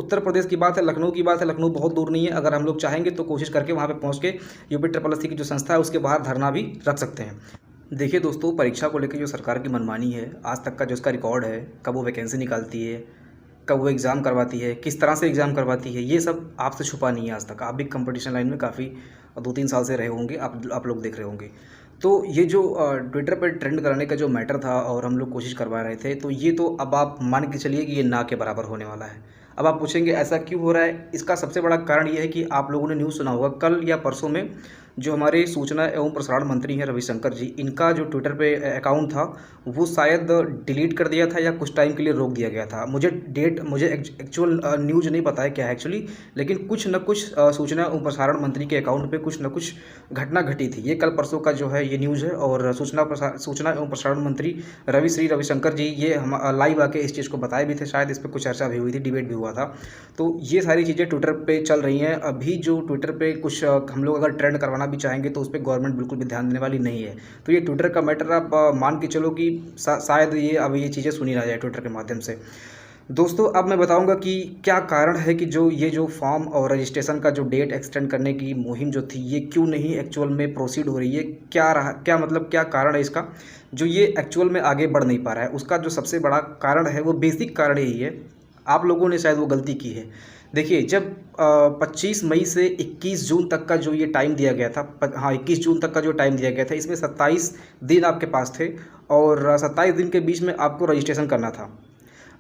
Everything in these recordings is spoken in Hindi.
उत्तर प्रदेश की बात है, लखनऊ की बात है, लखनऊ बहुत दूर नहीं है। अगर हम लोग चाहेंगे तो कोशिश करके वहाँ पे पहुँच के UPSSC की जो संस्था है उसके बाहर धरना भी रख सकते हैं। देखिए दोस्तों, परीक्षा को लेकर जो सरकार की मनमानी है, आज तक का जो इसका रिकॉर्ड है, कब वो वैकेंसी निकालती है, कब वो एग्ज़ाम करवाती है, किस तरह से एग्ज़ाम करवाती है, ये सब आपसे छुपा नहीं है आज तक। आप भी कंपटीशन लाइन में काफ़ी 2-3 साल से रहे होंगे, आप लोग देख रहे होंगे। तो ये जो ट्विटर पर ट्रेंड कराने का जो मैटर था और हम लोग कोशिश करवा रहे थे, तो ये तो अब आप मान के चलिए कि ये ना के बराबर होने वाला है। अब आप पूछेंगे ऐसा क्यों हो रहा है? इसका सबसे बड़ा कारण ये है कि आप लोगों ने न्यूज़ सुना होगा, कल या परसों में जो हमारे सूचना एवं प्रसारण मंत्री हैं रविशंकर जी, इनका जो ट्विटर पे अकाउंट था वो शायद डिलीट कर दिया था या कुछ टाइम के लिए रोक दिया गया था। मुझे एक्चुअल न्यूज़ नहीं पता है क्या है एक्चुअली, लेकिन कुछ न कुछ सूचना एवं प्रसारण मंत्री के अकाउंट पे कुछ न कुछ घटना घटी थी। ये कल परसों का जो है ये न्यूज़ है और सूचना एवं प्रसारण मंत्री रविशंकर जी ये हम लाइव आके इस चीज़ को बताए भी थे। शायद इस पर कुछ चर्चा भी हुई थी, डिबेट भी हुआ था। तो ये सारी चीज़ें ट्विटर पे चल रही हैं। अभी जो ट्विटर पे कुछ हम लोग अगर ट्रेंड करवाना भी चाहेंगे तो उस पर गवर्नमेंट बिल्कुल भी ध्यान देने वाली नहीं है। तो ये ट्विटर का मैटर आप मान के चलो कि शायद ये चीज़ें सुनी ना जाए ट्विटर के माध्यम से। दोस्तों, अब मैं बताऊंगा कि क्या कारण है कि जो फॉर्म और रजिस्ट्रेशन का जो डेट एक्सटेंड करने की मुहिम जो थी ये क्यों नहीं एक्चुअल में प्रोसीड हो रही है। क्या कारण है इसका जो ये एक्चुअल में आगे बढ़ नहीं पा रहा है। उसका जो सबसे बड़ा कारण है वो बेसिक कारण यही है, आप लोगों ने शायद वो गलती की है। देखिए, जब 25 मई से 21 जून तक का जो ये टाइम दिया गया था, हाँ 21 जून तक का जो टाइम दिया गया था, इसमें 27 दिन आपके पास थे और 27 दिन के बीच में आपको रजिस्ट्रेशन करना था।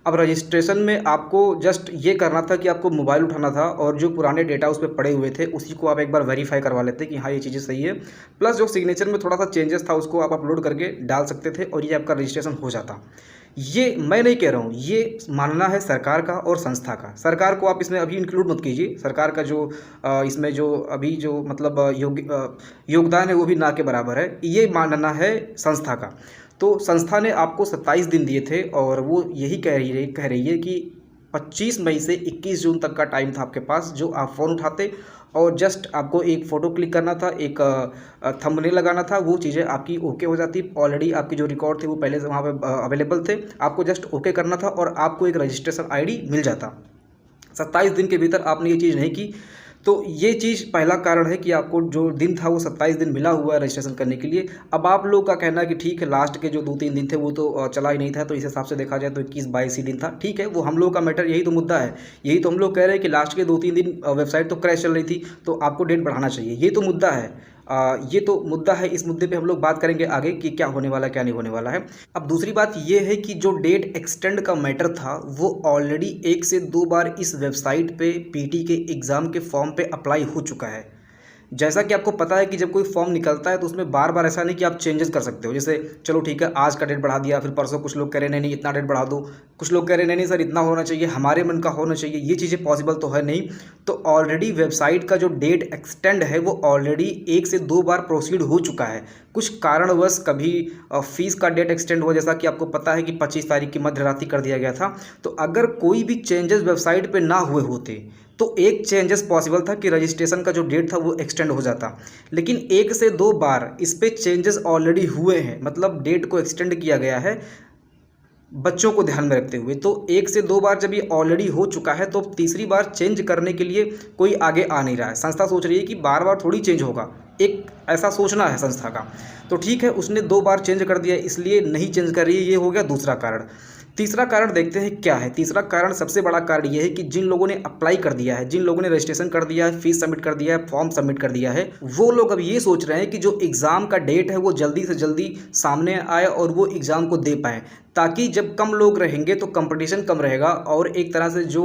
अब रजिस्ट्रेशन में आपको जस्ट ये करना था कि आपको मोबाइल उठाना था और जो पुराने डेटा उस पर पड़े हुए थे उसी को आप एक बार वेरीफाई करवा लेते कि हाँ ये चीज़ें सही है। प्लस जो सिग्नेचर में थोड़ा सा चेंजेस था उसको आप अपलोड करके डाल सकते थे और ये आपका रजिस्ट्रेशन हो जाता। ये मैं नहीं कह रहा हूँ, ये मानना है सरकार का और संस्था का। सरकार को आप इसमें अभी इंक्लूड मत कीजिए। सरकार का जो इसमें जो अभी जो मतलब योगदान है वो भी ना के बराबर है। ये मानना है संस्था का। तो संस्था ने आपको 27 दिन दिए थे और वो यही कह रही है कि 25 मई से 21 जून तक का टाइम था आपके पास, जो आप फ़ोन उठाते और जस्ट आपको एक फ़ोटो क्लिक करना था, एक थंबनेल लगाना था, वो चीज़ें आपकी ओके हो जाती। ऑलरेडी आपकी जो रिकॉर्ड थे वो पहले से वहाँ पे अवेलेबल थे, आपको जस्ट ओके करना था और आपको एक रजिस्ट्रेशन आईडी मिल जाता। 27 दिन के भीतर आपने ये चीज़ नहीं की, तो ये चीज़ पहला कारण है कि आपको जो दिन था वो 27 दिन मिला हुआ है रजिस्ट्रेशन करने के लिए। अब आप लोग का कहना है कि ठीक है, लास्ट के जो 2-3 दिन थे वो तो चला ही नहीं था, तो इस हिसाब से देखा जाए तो 21-22 ही दिन था। ठीक है, वो हम लोग का मैटर, यही तो मुद्दा है। यही तो हम लोग कह रहे हैं कि लास्ट के 2-3 दिन वेबसाइट तो क्रैश चल रही थी, तो आपको डेट बढ़ाना चाहिए। ये तो मुद्दा है। ये तो मुद्दा है। इस मुद्दे पे हम लोग बात करेंगे आगे कि क्या होने वाला है, क्या नहीं होने वाला है। अब दूसरी बात ये है कि जो डेट एक्सटेंड का मैटर था वो ऑलरेडी 1 से 2 बार इस वेबसाइट पे पीटी के एग्ज़ाम के फॉर्म पे अप्लाई हो चुका है। जैसा कि आपको पता है कि जब कोई फॉर्म निकलता है तो उसमें बार बार ऐसा नहीं कि आप चेंजेस कर सकते हो। जैसे चलो ठीक है, आज का डेट बढ़ा दिया, फिर परसों कुछ लोग कह रहे नहीं नहीं इतना डेट बढ़ा दो, कुछ लोग कह रहे नहीं सर इतना होना चाहिए, हमारे मन का होना चाहिए। ये चीज़ें पॉसिबल तो है नहीं। तो ऑलरेडी वेबसाइट का जो डेट एक्सटेंड है वो ऑलरेडी 1 से 2 बार प्रोसीड हो चुका है। कुछ कारणवश कभी फीस का डेट एक्सटेंड हुआ, जैसा कि आपको पता है कि 25 तारीख की मध्य रात्रि कर दिया गया था। तो अगर कोई भी चेंजेस वेबसाइट पे ना हुए होते तो एक चेंजेस पॉसिबल था कि रजिस्ट्रेशन का जो डेट था वो एक्सटेंड हो जाता। लेकिन 1 से 2 बार इस पे चेंजेस ऑलरेडी हुए हैं, मतलब डेट को एक्सटेंड किया गया है बच्चों को ध्यान में रखते हुए। तो 1 से 2 बार जब ये ऑलरेडी हो चुका है तो तीसरी बार चेंज करने के लिए कोई आगे आ नहीं रहा है। संस्था सोच रही है कि बार बार थोड़ी चेंज होगा, एक ऐसा सोचना है संस्था का। तो ठीक है, उसने 2 बार चेंज कर दिया, इसलिए नहीं चेंज कर रही है। ये हो गया दूसरा कारण। तीसरा कारण देखते हैं क्या है। तीसरा कारण, सबसे बड़ा कारण ये है कि जिन लोगों ने अप्लाई कर दिया है, जिन लोगों ने रजिस्ट्रेशन कर दिया है, फीस सबमिट कर दिया है, फॉर्म सबमिट कर दिया है, वो लोग अब ये सोच रहे हैं कि जो एग्ज़ाम का डेट है वो जल्दी से जल्दी सामने आए और वो एग्ज़ाम को दे पाएँ, ताकि जब कम लोग रहेंगे तो कंपटीशन कम रहेगा और एक तरह से जो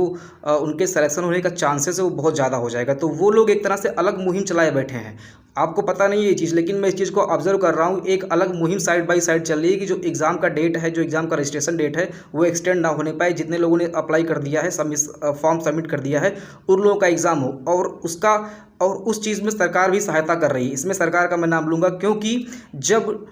उनके सिलेक्शन होने का चांसेस है वो बहुत ज़्यादा हो जाएगा। तो वो लोग एक तरह से अलग मुहिम चलाए बैठे हैं। आपको पता नहीं है ये चीज़, लेकिन मैं इस चीज़ को ऑब्जर्व कर रहा हूँ। एक अलग मुहिम साइड बाय साइड चल रही है कि जो एग्ज़ाम का डेट है, जो एग्ज़ाम का रजिस्ट्रेशन डेट है वो एक्सटेंड ना होने पाए। जितने लोगों ने अप्लाई कर दिया है, फॉर्म सबमिट कर दिया है, उन लोगों का एग्ज़ाम हो। और उस चीज़ में सरकार भी सहायता कर रही है। इसमें सरकार का मैं नाम लूँगा, क्योंकि जब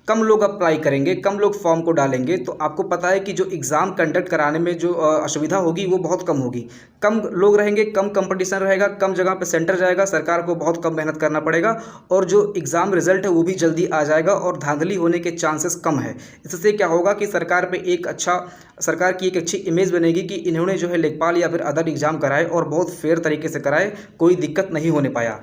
कम लोग अप्लाई करेंगे, कम लोग फॉर्म को डालेंगे, तो आपको पता है कि जो एग्ज़ाम कंडक्ट कराने में जो असुविधा होगी वो बहुत कम होगी। कम लोग रहेंगे, कम कंपटीशन रहेगा, कम जगह पे सेंटर जाएगा, सरकार को बहुत कम मेहनत करना पड़ेगा और जो एग्ज़ाम रिजल्ट है वो भी जल्दी आ जाएगा और धांधली होने के चांसेस कम है। इससे क्या होगा कि सरकार की एक अच्छी इमेज बनेगी कि इन्होंने जो है लेखपाल या फिर अदर एग्ज़ाम कराए और बहुत फेयर तरीके से कराए, कोई दिक्कत नहीं होने पाया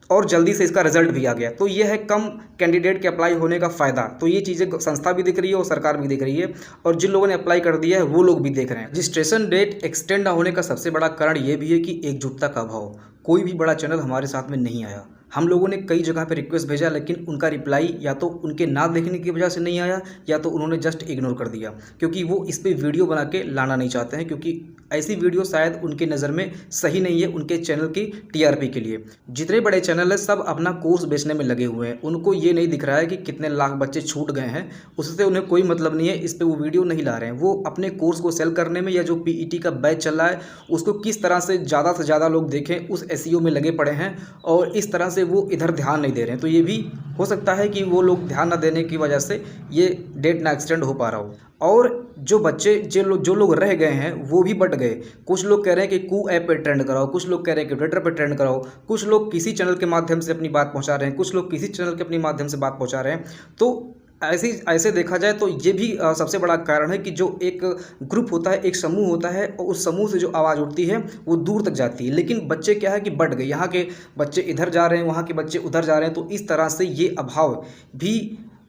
और जल्दी से इसका रिजल्ट भी आ गया। तो ये है कम कैंडिडेट के अप्लाई होने का फ़ायदा। तो ये चीज़ें संस्था भी दिख रही है और सरकार भी दिख रही है और जिन लोगों ने अप्लाई कर दिया है वो लोग भी देख रहे हैं। रजिस्ट्रेशन डेट एक्सटेंड ना होने का सबसे बड़ा कारण ये भी है कि एकजुटता का अभाव। कोई भी बड़ा चैनल हमारे साथ में नहीं आया। हम लोगों ने कई जगह पे रिक्वेस्ट भेजा लेकिन उनका रिप्लाई या तो उनके ना देखने की वजह से नहीं आया या तो उन्होंने जस्ट इग्नोर कर दिया, क्योंकि वो इस पे वीडियो बना के लाना नहीं चाहते हैं, क्योंकि ऐसी वीडियो शायद उनके नज़र में सही नहीं है उनके चैनल की टीआरपी के लिए। जितने बड़े चैनल है सब अपना कोर्स बेचने में लगे हुए हैं। उनको ये नहीं दिख रहा है कि कितने लाख बच्चे छूट गए हैं, उससे उन्हें कोई मतलब नहीं है। इस पर वो वीडियो नहीं ला रहे हैं। वो अपने कोर्स को सेल करने में या जो पीईटी का बैच चल रहा है उसको किस तरह से ज़्यादा लोग देखें उस एसईओ में लगे पड़े हैं और इस तरह से वो इधर ध्यान नहीं दे रहे हैं। तो ये भी हो सकता है कि वो लोग ध्यान न देने की वजह से ये डेट ना एक्सटेंड हो पा रहा हो। और जो बच्चे जो लोग रह गए हैं वो भी बट गए। कुछ लोग कह रहे हैं कि कू ऐप पे ट्रेंड कराओ, कुछ लोग कह रहे हैं कि ट्विटर पे ट्रेंड कराओ, कुछ लोग किसी चैनल के माध्यम से अपनी बात पहुंचा रहे हैं, कुछ लोग किसी चैनल के अपनी माध्यम से बात पहुंचा रहे हैं। तो ऐसे देखा जाए तो ये भी सबसे बड़ा कारण है कि जो एक ग्रुप होता है, एक समूह होता है और उस समूह से जो आवाज़ उठती है वो दूर तक जाती है। लेकिन बच्चे क्या है कि बढ़ गए, यहाँ के बच्चे इधर जा रहे हैं, वहाँ के बच्चे उधर जा रहे हैं। तो इस तरह से ये अभाव भी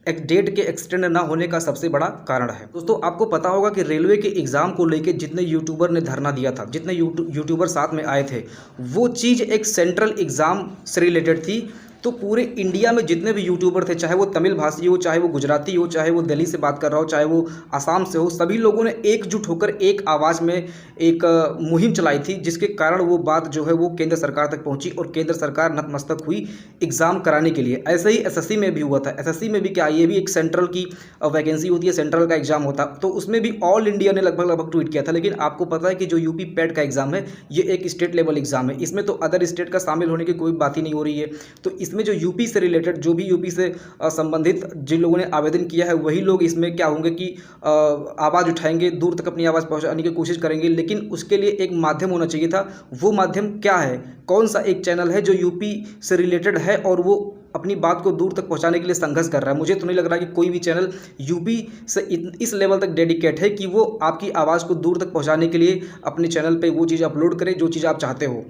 एक डेट के एक्सटेंड ना होने का सबसे बड़ा कारण है। दोस्तों आपको पता होगा कि रेलवे के एग्ज़ाम को लेके जितने यूट्यूबर ने धरना दिया था, जितने यूट्यूबर साथ में आए थे, वो चीज़ एक सेंट्रल एग्ज़ाम से रिलेटेड थी। तो पूरे इंडिया में जितने भी यूट्यूबर थे, चाहे वो तमिल भाषी हो, चाहे वो गुजराती हो, चाहे वो दिल्ली से बात कर रहा हो, चाहे वो आसाम से हो, सभी लोगों ने एकजुट होकर एक आवाज़ में एक मुहिम चलाई थी, जिसके कारण वो बात जो है वो केंद्र सरकार तक पहुंची और केंद्र सरकार नतमस्तक हुई एग्ज़ाम कराने के लिए। ऐसे ही एसएससी में भी हुआ था। एसएससी में भी क्या, ये भी एक सेंट्रल की वैकेंसी होती है, सेंट्रल का एग्ज़ाम होता, तो उसमें भी ऑल इंडिया ने लगभग ट्वीट किया था। लेकिन आपको पता है कि जो यूपी पैट का एग्ज़ाम है ये एक स्टेट लेवल एग्ज़ाम है, इसमें तो अदर स्टेट का शामिल होने की कोई बात ही नहीं हो रही है। तो इसमें जो यूपी से रिलेटेड, जो भी यूपी से संबंधित जिन लोगों ने आवेदन किया है वही लोग इसमें क्या होंगे कि आवाज़ उठाएंगे, दूर तक अपनी आवाज़ पहुंचाने की कोशिश करेंगे। लेकिन उसके लिए एक माध्यम होना चाहिए था। वो माध्यम क्या है? कौन सा एक चैनल है जो यूपी से रिलेटेड है और वो अपनी बात को दूर तक पहुंचाने के लिए संघर्ष कर रहा है? मुझे तो नहीं लग रहा कि कोई भी चैनल यूपी से इस लेवल तक डेडिकेट है कि वो आपकी आवाज़ को दूर तक पहुंचाने के लिए अपने चैनल पे वो चीज़ अपलोड करे जो चीज़ आप चाहते हो।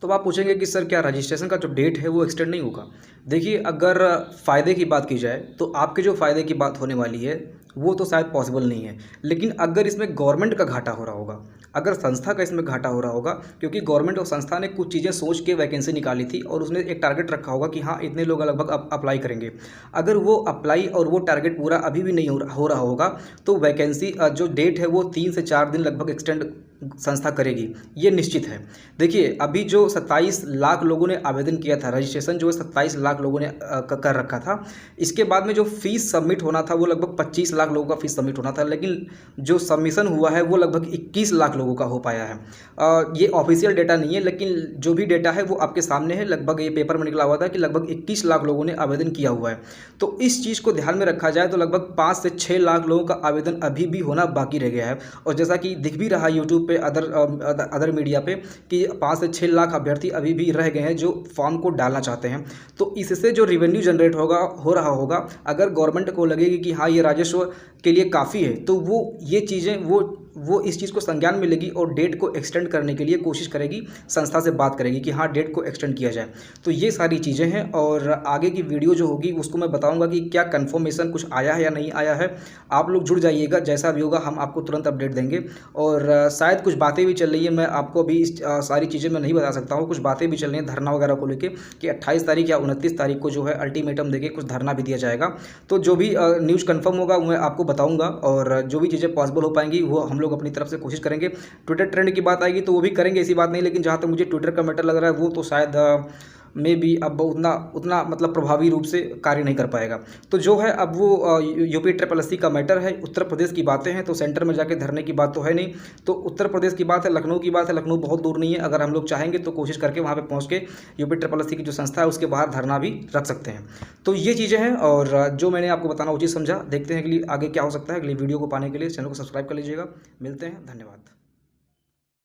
तो आप पूछेंगे कि सर क्या रजिस्ट्रेशन का जो डेट है वो एक्सटेंड नहीं होगा? देखिए, अगर फ़ायदे की बात की जाए तो आपके जो फ़ायदे की बात होने वाली है वो तो शायद पॉसिबल नहीं है। लेकिन अगर इसमें गवर्नमेंट का घाटा हो रहा होगा, अगर संस्था का इसमें घाटा हो रहा होगा, क्योंकि गवर्नमेंट और संस्था ने कुछ चीज़ें सोच के वैकेंसी निकाली थी और उसने एक टारगेट रखा होगा कि हाँ इतने लोग लगभग अप्लाई करेंगे। अगर वो अप्लाई और वो टारगेट पूरा अभी भी नहीं हो रहा होगा तो वैकेंसी जो डेट है वो 3 से 4 दिन लगभग एक्सटेंड संस्था करेगी, ये निश्चित है। देखिए, अभी जो 27 लाख लोगों ने आवेदन किया था, रजिस्ट्रेशन जो है 27 लाख लोगों ने कर रखा था। इसके बाद में जो फीस सबमिट होना था वो लगभग 25 लाख लोगों का फीस सबमिट होना था, लेकिन जो सबमिशन हुआ है वो लगभग 21 लाख लोगों का हो पाया है। ये ऑफिशियल डेटा नहीं है, लेकिन जो भी डेटा है वो आपके सामने है। लगभग ये पेपर में निकला हुआ था कि लगभग 21 लाख लोगों ने आवेदन किया हुआ है। तो इस चीज़ को ध्यान में रखा जाए तो लगभग 5 से 6 लाख लोगों का आवेदन अभी भी होना बाकी रह गया है। और जैसा कि दिख भी रहा यूट्यूब पे, अदर मीडिया पे, कि 5 से 6 लाख अभ्यर्थी अभी भी रह गए हैं जो फॉर्म को डालना चाहते हैं। तो इससे जो रिवेन्यू जनरेट हो रहा होगा, अगर गवर्नमेंट को लगेगी कि हाँ ये राजस्व के लिए काफ़ी है, तो वो ये चीज़ें वो इस चीज़ को संज्ञान में लेगी और डेट को एक्सटेंड करने के लिए कोशिश करेगी, संस्था से बात करेगी कि हाँ डेट को एक्सटेंड किया जाए। तो ये सारी चीज़ें हैं और आगे की वीडियो जो होगी उसको मैं बताऊंगा कि क्या कंफर्मेशन कुछ आया है या नहीं आया है। आप लोग जुड़ जाइएगा, जैसा भी होगा हम आपको तुरंत अपडेट देंगे। और शायद कुछ बातें भी चल रही है, मैं आपको अभी सारी चीज़ें मैं नहीं बता सकता हूँ। कुछ बातें भी चल रही हैं धरना वगैरह को लेकर कि 28 तारीख या 29 तारीख को जो है अल्टीमेटम देके कुछ धरना भी दिया जाएगा। तो जो भी न्यूज़ कन्फर्म होगा मैं आपको बताऊँगा और जो भी चीज़ें पॉसिबल हो पाएंगी वो हम लोग अपनी तरफ से कोशिश करेंगे। ट्विटर ट्रेंड की बात आएगी तो वो भी करेंगे, ऐसी बात नहीं। लेकिन जहाँ तक मुझे ट्विटर का मैटर लग रहा है वो तो शायद में भी अब उतना उतना मतलब प्रभावी रूप से कार्य नहीं कर पाएगा। तो जो है अब वो यूपी ट्रिपल एससी का मैटर है, उत्तर प्रदेश की बातें हैं, तो सेंटर में जाके धरने की बात तो है नहीं। तो उत्तर प्रदेश की बात है, लखनऊ की बात है, लखनऊ बहुत दूर नहीं है। अगर हम लोग चाहेंगे तो कोशिश करके वहाँ पर पहुँच के यूपी ट्रिपल एससी की जो संस्था है उसके बाहर धरना भी रख सकते हैं। तो ये चीज़ें हैं और जो मैंने आपको बताना उचित समझा। देखते हैं कि आगे क्या हो सकता है। अगली वीडियो को पाने के लिए चैनल को सब्सक्राइब कर लीजिएगा। मिलते हैं, धन्यवाद।